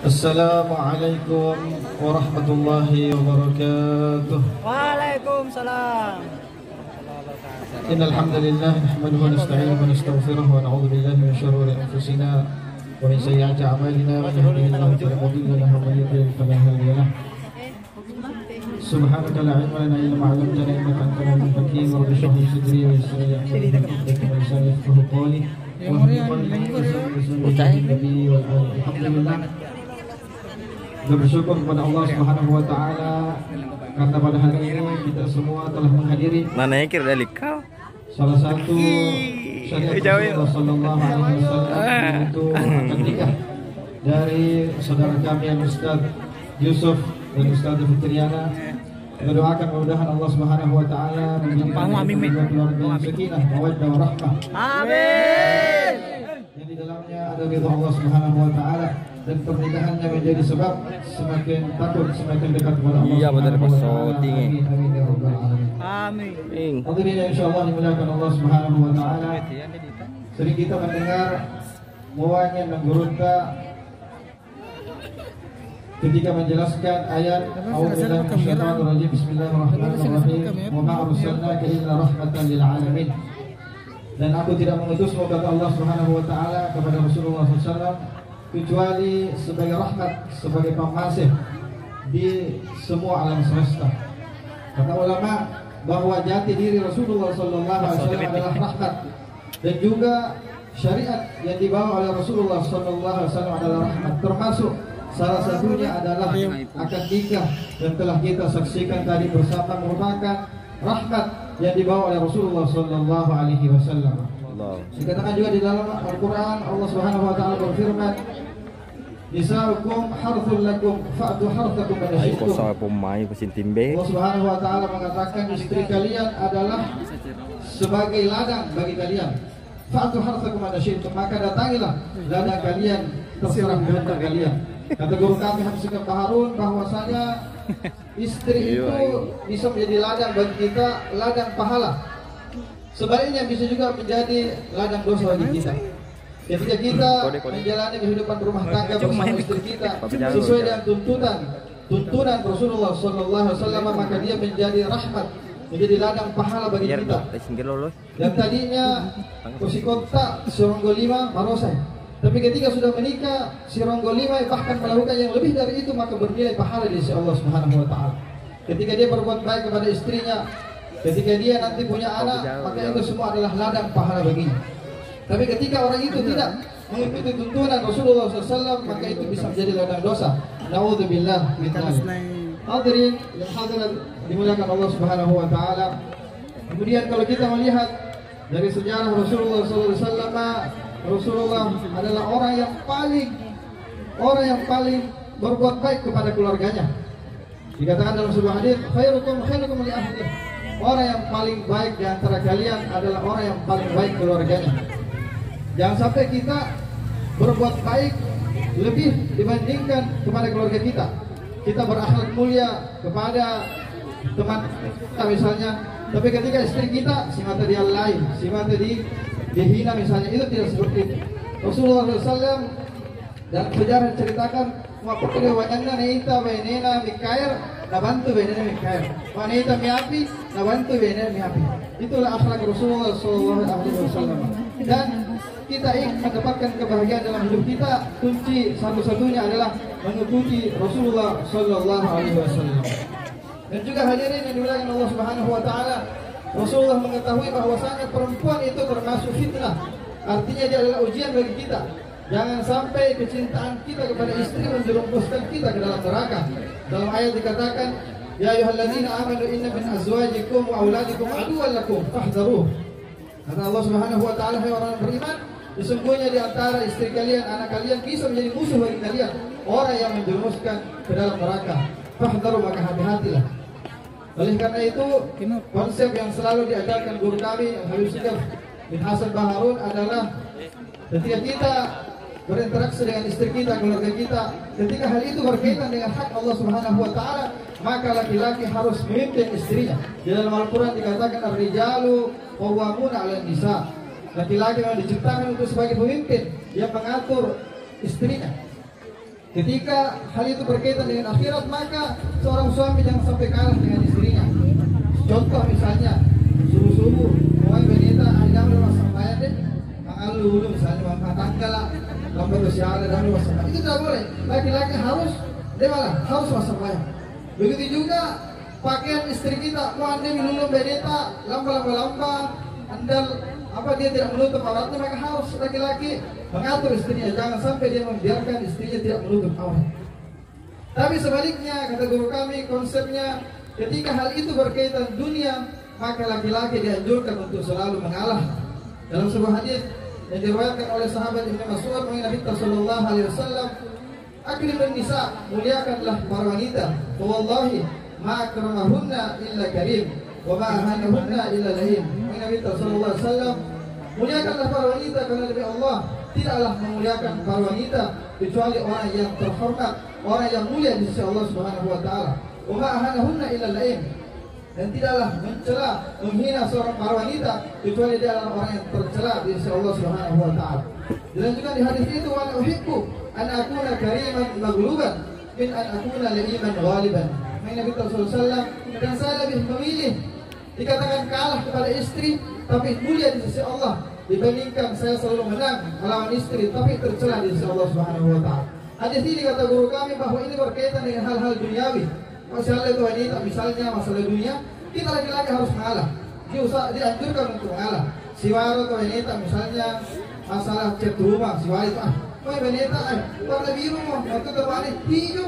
Assalamualaikum warahmatullahi wabarakatuh. Waalaikumsalam. Innal hamdalillah nahmaduhu wa nasta'inuhu wa nastaghfiruh wa na'udzu billahi min shururi anfusina wa min sayyiati a'malina man yahdihillahu fala mudilla lahu wa man yudlil fala hadiya lahu. Subhanaka la ilma lana illa ma 'allamtana innaka antal alimul hakim. Rabbi shrah li sadri wa yassir li amri wa lisani yafqahu qawli. Alhamdulillah, kita bersyukur kepada Allah Subhanahu wa taala karena pada hari ini kita semua telah menghadiri salah satu syariat Rasulullah sallallahu alaihi wasallam, yaitu akad nikah dari saudara kami yang Ustaz Yusuf dan Ustaz Fitriana. Kita doakan mudah-mudahan Allah Subhanahu wa taala memberikan keluarga yang sakinah, mawaddah, warahmah. Amin. Yang di dalamnya ada ridha Allah Subhanahu wa taala dan pernikahannya menjadi sebab semakin takut, semakin dekat kepada Allah. Iya, betul Pak. Amin amin ya rabbal alamin. Amin. Hadirin yang insyaallah dimuliakan Allah Subhanahu wa taala. Sering kita mendengar muanya menggurunta ketika menjelaskan ayat A'udzubillahi minasyaitonir rajim. Bismillahirrahmanirrahim. Wa ma arsalnaka illa rahmatan lil alamin. Dan aku tidak mengutusmu, kata Allah Subhanahu wa taala kepada Rasulullah SAW, kecuali sebagai rahmat, sebagai pengasih di semua alam semesta. Kata ulama bahwa jati diri Rasulullah SAW adalah rahmat, dan juga syariat yang dibawa oleh Rasulullah SAW adalah rahmat, termasuk salah satunya adalah akad nikah yang telah kita saksikan tadi bersama merupakan rahmat yang dibawa oleh Rasulullah sallallahu alaihi wasallam. Dikatakan juga di dalam Al-Qur'an, Allah Subhanahu wa taala berfirman, "Nisaukum harthul lakum fa'tu harthakum pada syi'tum." Allah Subhanahu wa taala mengatakan istri kalian adalah sebagai ladang bagi kalian. Fa'tu harthakum pada syi'tum, maka datangilah ladang kalian terserah kehendak kalian. Kata guru kami Hamzah Baharun bahwasanya istri itu bisa menjadi ladang bagi kita, ladang pahala. Sebaliknya bisa juga menjadi ladang dosa bagi kita. Ketika kita menjalani kehidupan rumah tangga bersama istri kita sesuai dengan tuntunan Rasulullah sallallahu alaihi wasallam, maka dia menjadi rahmat, menjadi ladang pahala bagi kita. Dan tadinya kusikota Suronggo 5 marosai. Tapi ketika sudah menikah, si Ronggo 5 bahkan melakukan yang lebih dari itu, maka bernilai pahala di sisi Allah Subhanahu wa taala. Ketika dia berbuat baik kepada istrinya, ketika dia nanti punya anak, maka itu semua adalah ladang pahala baginya. Tapi ketika orang itu tidak mengikuti tuntunan Rasulullah SAW, maka itu bisa menjadi ladang dosa. Nauzubillah min dzalik. Hadirin yang hadirat dimuliakan Allah Subhanahu wa taala. Kemudian kalau kita melihat dari sejarah Rasulullah SAW, Rasulullah adalah orang yang paling berbuat baik kepada keluarganya. Dikatakan dalam sebuah hadis, khairukum li ahli. Orang yang paling baik di antara kalian adalah orang yang paling baik keluarganya. Jangan sampai kita berbuat baik lebih dibandingkan kepada keluarga kita. Kita berakhlak mulia kepada teman kita misalnya, tapi ketika istri kita si mata dia lain, si mata dihina misalnya, itu tidak seperti itu. Rasulullah SAW dalam sejarah ceritakan, "Mapakile wanana neita benena mikair, nabantu benena mikair. Wanita miapi, nabantu benena miapi." Itulah akhlak Rasulullah SAW. Dan kita ingin mendapatkan kebahagiaan dalam hidup kita, kunci satu-satunya adalah mengikuti Rasulullah SAW. Dan juga hadirin yang dimuliakan Allah Subhanahu wa taala, Rasulullah mengetahui bahwasanya perempuan itu termasuk fitnah. Artinya dia adalah ujian bagi kita. Jangan sampai kecintaan kita kepada istri menjerumuskan kita ke dalam neraka. Dalam ayat dikatakan, "Ya ayyuhalladzina amanu inna min azwajikum wa auladikum aduwwan lakum fahdharuh." Kata Allah Subhanahu wa taala, hai orang beriman, sesungguhnya di antara istri kalian, anak kalian bisa menjadi musuh bagi kalian, orang yang menjerumuskan ke dalam neraka. Fahdharuh, maka hati-hatilah. Oleh karena itu, konsep yang selalu diajarkan guru kami Habib Syekh bin Hasan Baharun adalah ketika kita berinteraksi dengan istri kita, keluarga kita, ketika hal itu berkaitan dengan hak Allah Subhanahu wa taala, maka laki-laki harus memimpin istrinya. Di dalam Al-Qur'an dikatakan ar-rijalu qawwamuna 'alan nisa. Laki-laki yang diciptakan untuk sebagai pemimpin yang mengatur istrinya. Ketika hal itu berkaitan dengan akhirat, maka seorang suami jangan sampai kalah dengan istrinya. Contoh misalnya subuh-subuh mau wanita ada rumah sampai deh mengalu misalnya mengatakan lah lambat bersiara dan rumah sampai itu tidak boleh. Laki-laki harus harus sampai. Begitu juga pakaian istri kita mau anda minum wanita lamba andal apa dia tidak menutup auratnya, maka harus laki-laki mengatur istrinya, jangan sampai dia membiarkan istrinya tidak menutup aurat. Tapi sebaliknya kata guru kami konsepnya ketika hal itu berkaitan dunia, maka laki-laki dianjurkan untuk selalu mengalah. Dalam sebuah hadis yang diriwayatkan oleh sahabat Ibnu Mas'ud mengenai Nabi sallallahu alaihi wasallam, akrimul nisa, muliakanlah para wanita. Wallahi ma akramahunna illa karim wa ma ahanahunna illa lahim. Nabi sallallahu alaihi wasallam, muliakanlah para wanita karena demi Allah tidaklah memuliakan para wanita kecuali orang yang terhormat, orang yang mulia di sisi Allah Subhanahu wa taala. Wa ma ahanahunna illa lahim, dan tidaklah mencela, menghina seorang para wanita kecuali dia adalah orang yang tercela di sisi Allah Subhanahu wa taala. Dan juga di hadis itu, wa uhibbu an akuna kariman maghluban min an akuna la'iman ghaliban. Nabi sallallahu alaihi wasallam, dan saya lebih memilih dikatakan kalah kepada istri tapi mulia di sisi Allah dibandingkan saya selalu menang melawan istri tapi tercela di sisi Allah Subhanahu wa taala. Hadis ini kata guru kami bahwa ini berkaitan dengan hal-hal duniawi. Masalah itu wanita misalnya masalah dunia, kita laki-laki harus mengalah. Dianjurkan untuk mengalah. Siwaro atau wanita misalnya masalah cat rumah, siwaro itu wanita warna biru waktu terbalik biru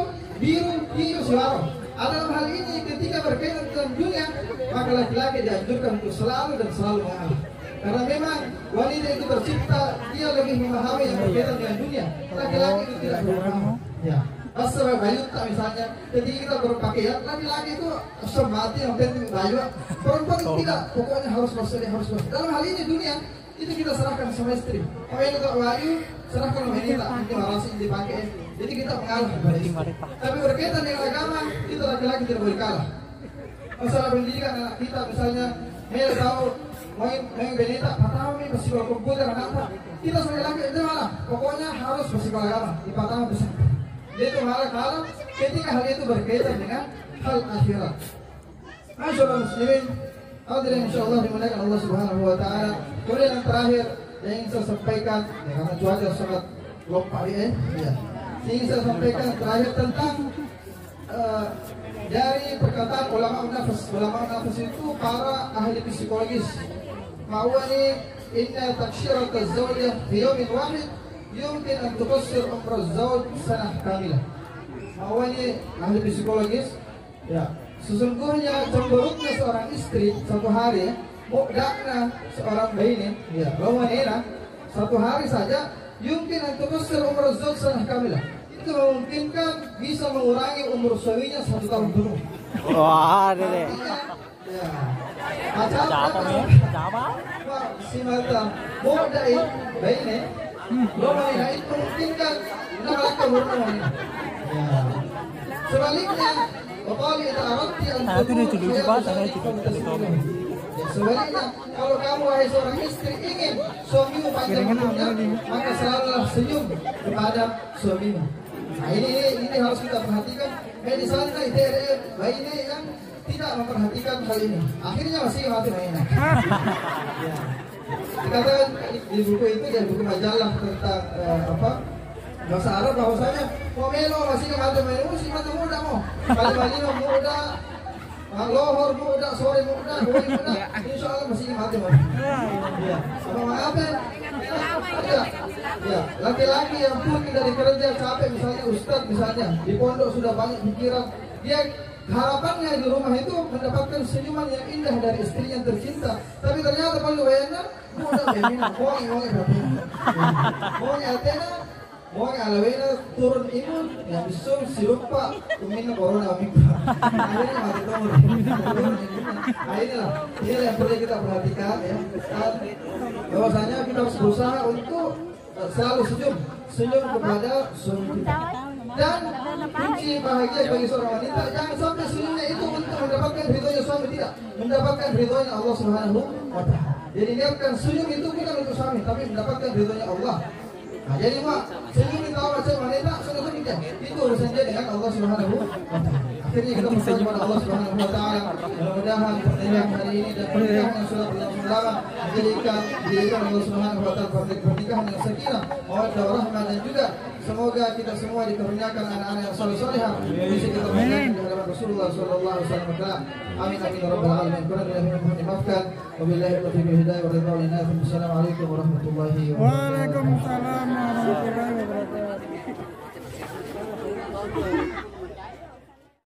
siwaro. Dalam hal ini ketika berkaitan dengan dunia, maka laki-laki dianjurkan untuk selalu mengalah. Karena memang wanita itu tercipta dia lebih memahami yang berkaitan dengan dunia. Laki-laki itu tidak berpaham. Ya. Asal bayuta misalnya, ketika kita berpakaian, laki-laki itu semati yang penting baju. Perempuan tidak, pokoknya harus bersih. Dalam hal ini dunia itu kita serahkan sama istri. Kalau itu baju serahkan sama wanita, nanti marasi dipakai. Jadi kita mengalah kepada istri. Tapi berkaitan dengan agama, kita laki-laki tidak boleh kalah. Masalah pendidikan anak kita misalnya, mereka tahu main wanita, tahu nih psikolog komputer apa. Kita sebagai laki itu malah, pokoknya harus psikolog agama, di tahu bisa. Dia itu malah kalah ketika hal itu berkaitan dengan hal akhirat. Masyaallah muslimin, hadirin insyaallah dimuliakan Allah Subhanahu wa taala. Kemudian yang terakhir yang ingin saya sampaikan, ya, karena cuaca sangat lompat ya. Ingin saya sampaikan terakhir tentang dari perkataan ulama nafas itu para ahli psikologis. Ma'wani inna takshirat az-zawjah fi yawmin wahid yumkin an tuqassir umr az-zawj sanah kamilah. Ma'wani ahli psikologis, ya, sesungguhnya cemberutnya seorang istri satu hari, mudakna seorang bayi, ya, lawanina satu hari saja yumkin an tuqassir umr az-zawj sanah kamilah. Itu memungkinkan bisa mengurangi umur suaminya 1 tahun penuh. Wah, deh. Ya. Macam si mata modai bayi Lomanya itu memungkinkan mengalahkan umurnya. Ya. Sebaliknya, Bapak ta'arati sebaliknya, kalau kamu wahai seorang istri ingin suamimu panjang umurnya, maka selalulah senyum kepada suamimu. Nah ini harus kita perhatikan. Di sana bayi ini yang tidak memperhatikan hal ini, akhirnya masih mati mainan. Ya. Dikatakan di buku itu, di buku majalah tentang bahasa Arab bahwasanya pomelo masih mati mainan, masih mati muda mau, kali muda, lohor muda, sore muda, hari muda, insya Allah masih mati mainan. Ya, apa ya, laki-laki yang pulang dari kerja capek misalnya ustadz misalnya di pondok sudah banyak pikiran, dia harapannya di rumah itu mendapatkan senyuman yang indah dari istri yang tercinta, tapi ternyata kalau enak mudah femina, mau atena, mau alawena turun imun, yang bisa sirupa kumina corona omikron. Akhirnya mati turun. Inilah yang perlu kita perhatikan ya. Bahwasanya kita harus berusaha untuk selalu senyum kepada suami kita. Dan kunci bahagia bagi seorang wanita, jangan sampai senyumnya itu untuk mendapatkan ridhonya suami, tidak, mendapatkan ridhonya Allah Subhanahu wa taala. Jadi niatkan senyum itu bukan untuk suami, tapi mendapatkan ridhonya Allah. Nah, jadi senyum kita macam wanita sudah tidak. berurusan dengan Allah Subhanahu wa taala. Akhirnya kita berdoa kepada Allah Subhanahu wa taala, mudah-mudahan pernikahan hari ini dan pernikahan yang sudah berlangsung lama dijadikan Allah Subhanahu wa taala pernikahan yang sakinah, mawaddah warahmah, dan juga semoga kita semua dikurniakan anak-anak yang saleh-salehah bisa kita menjadi di hadapan Rasulullah sallallahu alaihi wasallam. Amin amin ya rabbal alamin. Kurang lebih mohon dimaafkan. Wabillahi taufiq wal hidayah wa ridha. Wassalamualaikum warahmatullahi wabarakatuh. Waalaikumsalam warahmatullahi